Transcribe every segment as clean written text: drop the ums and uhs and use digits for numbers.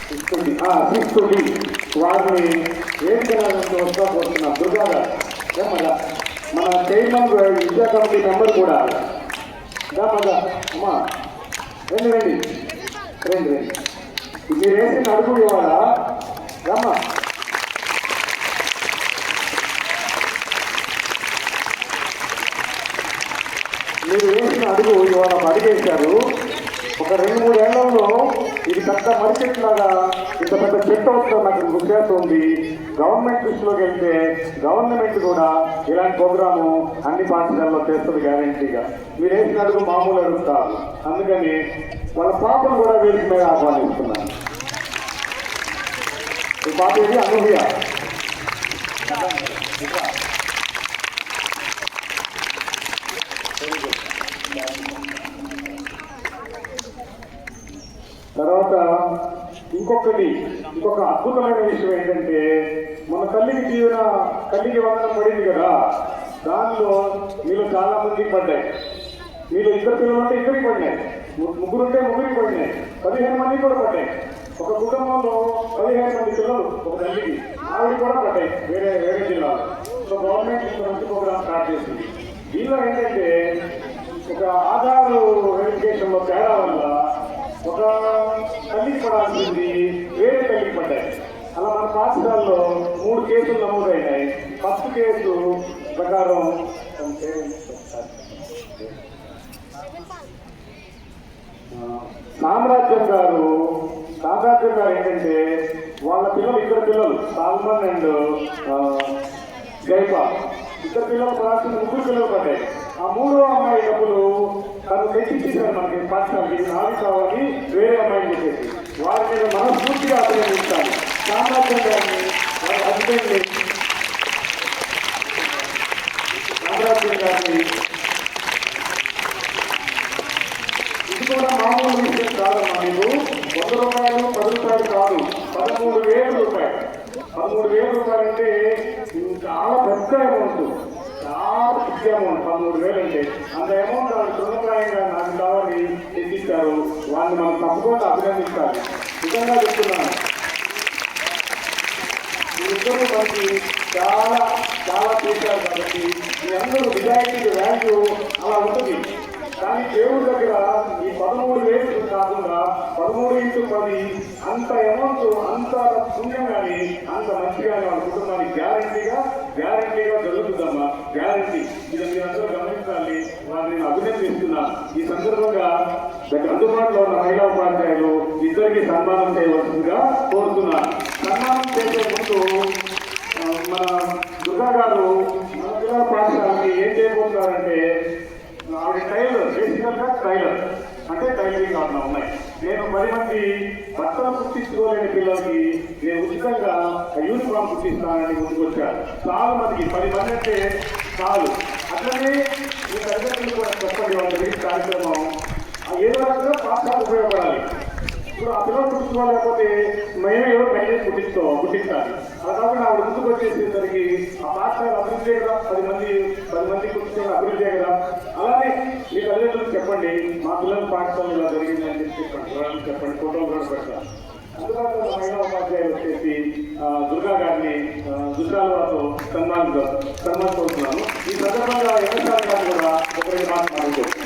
తీసుకుంది వారిని ఏం చేయాలంటే వస్తా పోతున్నాం. దుర్గా గారు మన చైర్మన్ విద్యా కమిటీ మెంబర్ కూడా అమ్మా రండి రండి రండి రండి. మీరు వేసిన అడుగు ఇవాళ రమ్మా. మీరు వేసిన అడుగు ఇవాళ అడిగేశారు. ఒక 2-3 ఏళ్లలో ఇది పెద్ద మరిచెట్టు లాగా ఇంత పెద్ద చెట్టు అవుతుందో నాకు గుర్తేస్తుంది. గవర్నమెంట్ దృష్టిలోకి వెళ్తే గవర్నమెంట్ కూడా ఇలాంటి ప్రోగ్రాము అన్ని పాఠశాలలో చేస్తుంది గ్యారంటీగా. మీరు వేసిన అడుగు మామూలు అడుగుతారు. అందుకని వాళ్ళ పాపను కూడా వేదిక మీద ఆహ్వానిస్తున్నాను. ఈ పాప ఇది అనూహ్య. తర్వాత ఇంకొక అద్భుతమైన విషయం ఏంటంటే, మన తల్లికి వందనం పడింది కదా, దానిలో మీలో చాలా మందికి పడ్డాయి. మీలో 2 పిల్లలు ఉంటే 2కి పడినాయి, 3 ఉంటే 3కి పడినాయి, 15 మందికి కూడా పడ్డాయి. ఒక కుటుంబంలో 15 మంది పిల్లలు ఒక తల్లికి ఆవిడ కూడా పడ్డాయి వేరే జిల్లాలో. సో గవర్నమెంట్ ఇంత మంచి ప్రోగ్రామ్ స్టార్ట్ చేసింది. దీనిలో ఏంటంటే ఒక ఆధార్ వెరిఫికేషన్లో తేడా వల్ల ఒక తల్లికి పడాల్సింది వేరే తల్లికి పడ్డాయి. అలా మన పాఠశాలలో 3 కేసులు నమోదైనాయి. ఫస్ట్ కేసు ప్రకారం సామ్రాజ్యం గారు ఏంటంటే వాళ్ళ పిల్లలు 2 పిల్లలు సాల్మన్ అండ్ గైపా 2 పిల్లలు పడాల్సింది 3 పిల్లలు పడ్డాయి. ఆ 3వ అమ్మాయి డబ్బులు తను తెచ్చిచ్చేసారు మనకి పాఠశాలకి. నాది కావాలి వేరే అమ్మాయిని చెప్పేసి వారి మీద మనస్ఫూర్తిగా అభినందించాలి. సామ్రాజ్యం గారిని వారి హస్బెండ్ని సామ్రాజ్యం గారిని. ఇది కూడా మామూలు విషయం కాదమ్మా. మీకు 100 రూపాయలు 10 రూపాయలు కాదు, 13,000 రూపాయలు. 13,000 రూపాయలు అంటే చాలా పెద్ద అమౌంట్, చాలా పెద్ద అమౌంట్. 13,000 అంటే అంత అమౌంట్ వాళ్ళు సులభంగా నాకు కావాలి తెచ్చిస్తారు. వాళ్ళని మనం తప్పకుండా అభినందించాలి. నిజంగా చెప్తున్నాను, మీరిద్దరూ మనకి చాలా చాలా చేశారు. కాబట్టి మీ అందరూ నిజాయితీ వాల్యూ అలా ఉంటుంది. కానీ దేవుడి దగ్గర ఈ 13,000 కాకుండా 13x10 అంత అమౌంట్, అంత పుణ్యం కానీ అంత మంచిగా వాళ్ళ కుటుంబానికి గ్యారంటీగా జరుగుతుందమ్మా. గ్యారంటీ. ఇది మీరందరూ గమనించాలి. వారిని నేను అభినందిస్తున్నాను. ఈ సందర్భంగా అందుబాటులో ఉన్న మహిళా ఉపాధ్యాయులు ఇద్దరికి సన్మానం చేయవలసిందిగా కోరుతున్నాను. సన్మానం చేసే ముందు మన దుర్గా గారు మన పిల్లల పాఠశాలకి ఏం చేయబోతున్నారంటే, ఆవిడ టైలర్, బేసికల్గా టైలర్ అంటే టైలరింగ్ ఆటలు ఉన్నాయి. నేను 10 మంది బట్టలు కుట్టించుకోలేని పిల్లలకి నేను ఉచితంగా యూనిఫామ్ కుట్టిస్తానని ముందుకొచ్చాను. చాలా మందికి 10 మంది అంటే చాలు. అట్లనే మీ తల్లిదండ్రులు కూడా చెప్పండి, వాళ్ళ గురించి కార్యక్రమం ఏదో రకంగా పాఠశాల ఉపయోగపడాలి. ఇప్పుడు ఆ పిల్లలు కుట్టించుకోలేకపోతే మేమే ఏదో పైన కుట్టించాలి. అలా కాకుండా ఆవిడ ముందుకు వచ్చేసేసరికి ఆ పాఠశాల అభివృద్ధి కదా, 10 మంది కుట్టించుకుని అభివృద్ధి కదా. అలానే మీ తల్లిదండ్రులకు చెప్పండి, మా పిల్లల పాఠశాల ఇలా జరిగిందని చెప్పండి, ఫోటోలు కూడా పెడతాను. అందుబాటులో మహిళా ఉపాధ్యాయులు వచ్చేసి దుర్గా గారిని దుర్గాలతో సన్మానిస్తున్నాను. ఈ సందర్భంగా ఎంఎస్ఆర్ గారు కూడా ఒక 2 మాటలు మాట్లాడుకోవచ్చు.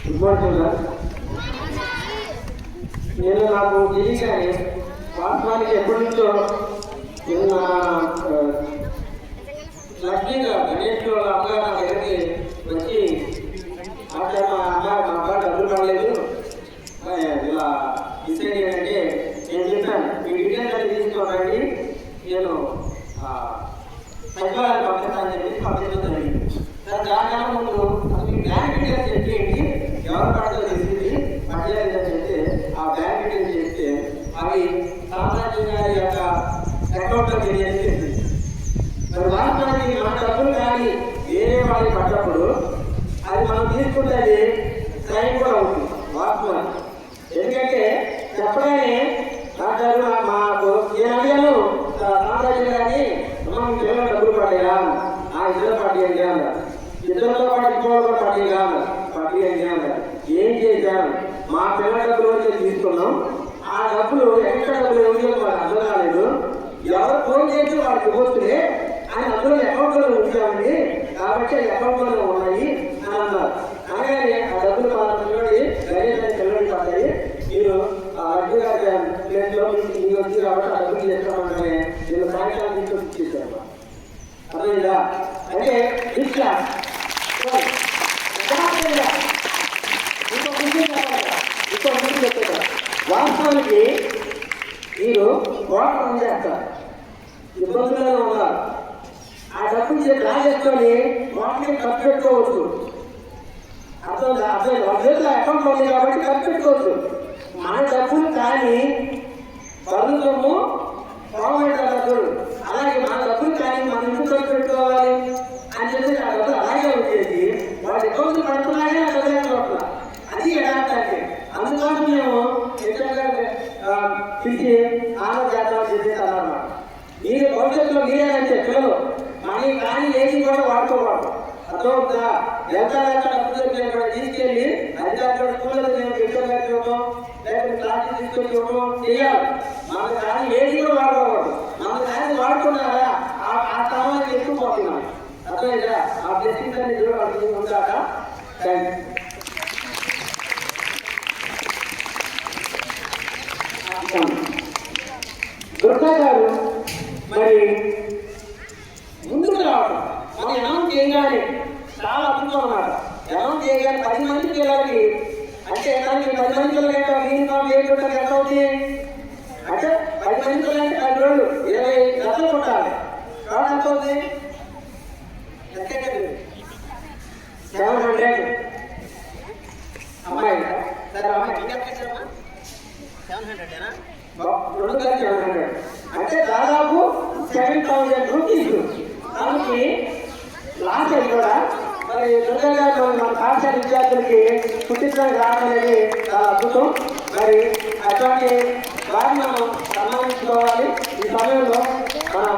Good morning sir. నేను నాకు తెలియగానే వాస్తవానికి ఎప్పటి నుంచో నేను నా లక్కీగా గణేష్ వాళ్ళ అమ్మగారు నా దగ్గరికి వచ్చి అక్కడ మా అబ్బాయి డబ్బులు పడలేదు ఇలా డిసైడ్ ఏంటంటే నేను చెప్పాను, మీ డీటెయిల్స్ అది తీసుకోనండి, నేను సచివాలయాన్ని పంపిస్తానని చెప్పి పంపించడం జరిగింది. సార్ దానికన్నా ముందు మీ బ్యాంక్ డీటెయిల్స్ చెప్పేయండి, ఎవరు పడతో తెలిసింది పట్టలేదు అని చెప్తే ఆ బ్యాంక్ డీటెయిల్స్ చెప్తే అవి సామ్రాజ్యం గారి యొక్క అకౌంట్లో తెలియజేసి మరి వాస్తవానికి మన డబ్బులు కానీ వేరే వాళ్ళకి పడ్డప్పుడు అది మనం తీసుకుంటే క్రైమ్ కూడా అవుతుంది వాస్తవం. ఎందుకంటే చెప్పగానే మాకు నేను అడిగాను సామ్రాజ్యం గారిని, మనం పిల్లలు డబ్బులు పడేలా ఆ ఇద్దరు పట్టేయండి అన్నారు. ఇద్దరితో పాటు ఇంకోళ్ళు కూడా పట్టేలా అన్నారు. ప్రక్రియ అడిగాను కదా, ఏం చేశాను, మా పిల్లల డబ్బులు వచ్చి తీసుకున్నాం, ఆ డబ్బులు ఎక్కడ డబ్బులు ఎవరిలో వాళ్ళకి అర్థం కాలేదు, ఎవరు ఫోన్ చేసి వాళ్ళకి ఇవ్వచ్చులే అని అందులో అకౌంట్లో ఉంచామండి, కాబట్టి అకౌంట్లో ఉన్నాయి అని అన్నారు. అనగానే ఆ డబ్బులు వాళ్ళ పిల్లడి గణేష్ అనే పిల్లడి పడ్డాయి. మీరు లడ్డు గారి ప్లేట్లో మీకు వచ్చి కాబట్టి ఆ డబ్బులు చేస్తామంటే నేను సాయంకాలం తీసుకొని ఇచ్చేసాను. అర్థమైందా? అంటే ఇట్లా ఇంకో ముందు చెప్పారు, వాస్తవానికి మీరు మోసం చేస్తారు, ఇబ్బందుల్లో ఉన్నారు, ఆ డబ్బులు డ్రా చేసుకొని వాటిని ఖర్చు పెట్టుకోవచ్చు. అర్థమైంది? వాళ్ళ చేతిలో అకౌంట్లో ఉంది కాబట్టి ఖర్చు పెట్టుకోవచ్చు. మన డబ్బులు కానీ బదులు డబ్బులు అలాగే మన డబ్బులు కానీ మనం ఎందుకు ఖర్చు పెట్టుకోవాలి అని చెప్పి ఆ డబ్బులు అలాగే వచ్చేసి వాళ్ళ ఇబ్బందులు పడుతున్నాయని ఆ డబ్బులు అది యథార్థానికి. అందుకోసం మేము ఎక్కువగా పిలిచి ఆలోచించాలని చెప్పేసి అన్నమాట. మీరు భవిష్యత్తులో మీరేనంటే పిల్లలు మనీ కానీ ఏది కూడా వాడుకోకూడదు. అర్థమవుతుందా? ఎంత డబ్బులు కూడా తీసుకెళ్ళి అధికారులు స్కూళ్ళలో మేము పెట్టుకోవడం లేకపోతే క్లాసులు తీసుకొని ఇవ్వడం చేయాలి. మనకు కానీ ఏది కూడా వాడుకోకూడదు. మనకు కానీ వాడుకున్నారా ఆ స్థానానికి ఎక్కువ పోతున్నాం. అర్థమైందా? ఆ బ్లెస్సింగ్స్ అన్ని చూడాలి ఉంటాక. దుర్గా గారు మరి ముందుకు రావడం మనం అనౌన్స్ చేయగానే చాలా అద్భుతం అన్నమాట. అనౌన్స్ చేయగానే 10 మంది పిల్లలకి అంటే దానికి 10 మంది పిల్లలు మినిమం ఎంత అవుతుంది అంటే 10 మంది పిల్లలంటే 10 రోజులు 20 గంటలు కొట్టాలి. కాబట్టి ఎంత అవుతుంది? 700 అమ్మాయి సరే అమ్మాయి 700 అంటే దాదాపు 7,000 రూపీస్ దానికి లాస్ అయ్యి కూడా మరి దుర్గా గారు మన పాఠశాల విద్యార్థులకి పుట్టించడానికి రావడం అనేది చాలా అద్భుతం. మరి అటువంటి వారిని మనం సన్మానించుకోవాలి. ఈ సమయంలో మనం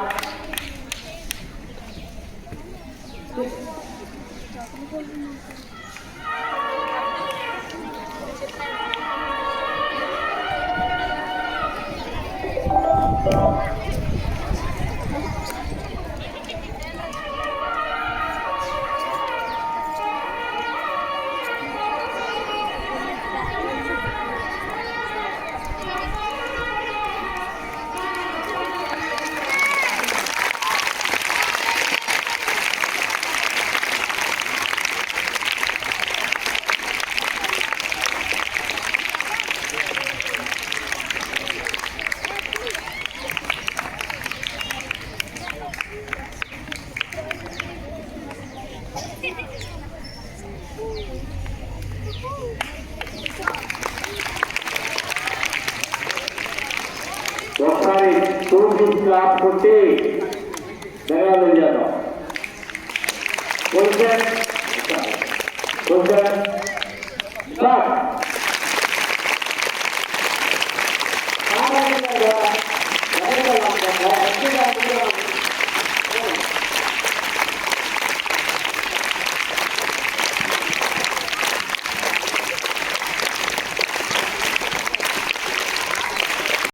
ఒకసారి 2 క్లాస్ కొట్టి